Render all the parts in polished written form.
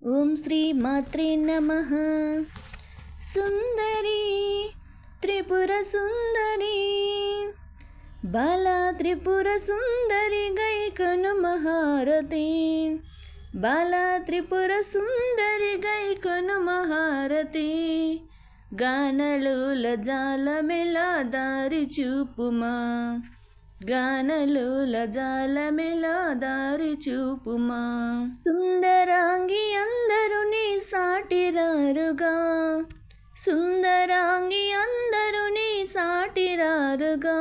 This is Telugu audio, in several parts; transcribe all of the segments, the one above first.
ఓం శ్రీ మాత్రే నమః. సుందరి త్రిపుర సుందరి, బాలా త్రిపుర సుందరి గైకొను మహారతి. బాలా త్రిపుర సుందరి గైకొను మహారతి. గానలోల జాలమెలా దారి చూపుమా, గానలోల జాలమెలా దారి చూపుమా. సుందరాంగి అందరూ నీ సాటిరారుగా, సుందరాంగి అందరూ నీ సాటిరారుగా.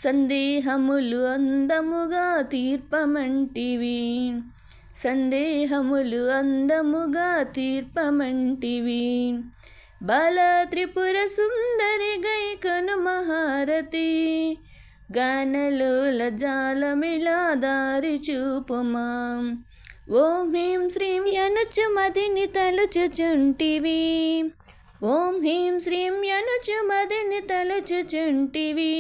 సందేహములు అందముగా తీర్పమంటివి, సందేహములు అందముగా తీర్పమంటివి. బాలా త్రిపుర సుందరి గైకొను మహారతి. గానలోల జాలమిలా దారి చూపుమా. ఓం హ్రీం శ్రీం యనుచు మదిని తలుచుచుంటివి, ఓం హ్రీం శ్రీం యనుచు మదిని తలుచుచుంటివి.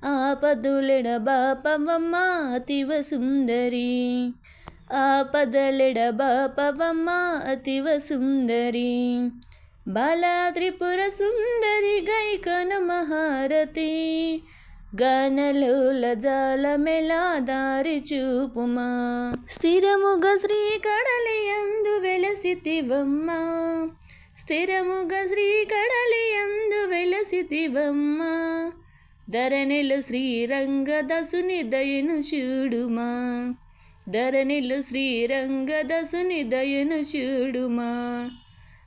ఆపదులెడబాపవమ్మ అతివ సుందరి, ఆపదలెడబాపవమ్మ అతివ సుందరి. బాలా త్రిపుర సుందరి గైకొను మహారతి. గానలోల జాలమెలా దారి చూపుమా. స్థిరముగా శ్రీ కడలియందు వెలసితివమ్మ, స్థిరముగా శ్రీ కడలియందు వెలసితివమ్మ. ధరణిలో శ్రీరంగదాసుని దయను చూడుమా, ధరణిలో శ్రీరంగదాసుని దయను చూడుమా.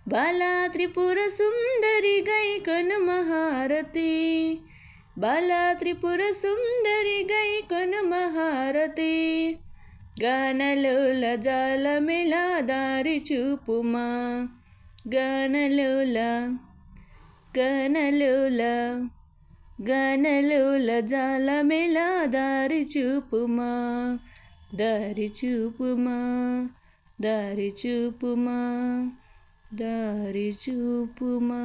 బాలా త్రిపుర సుందరి గైకొను మహారతి. బాలా త్రిపుర సుందరి గైకొను మహారతి. గానలోల జాలమెలా దారి చూపుమా. గానలోల గానలోల గానలోల జాలమెలా దారి చూపుమా. దారి చూపుమా, దారి చూపుమా, దారి చూపుమా.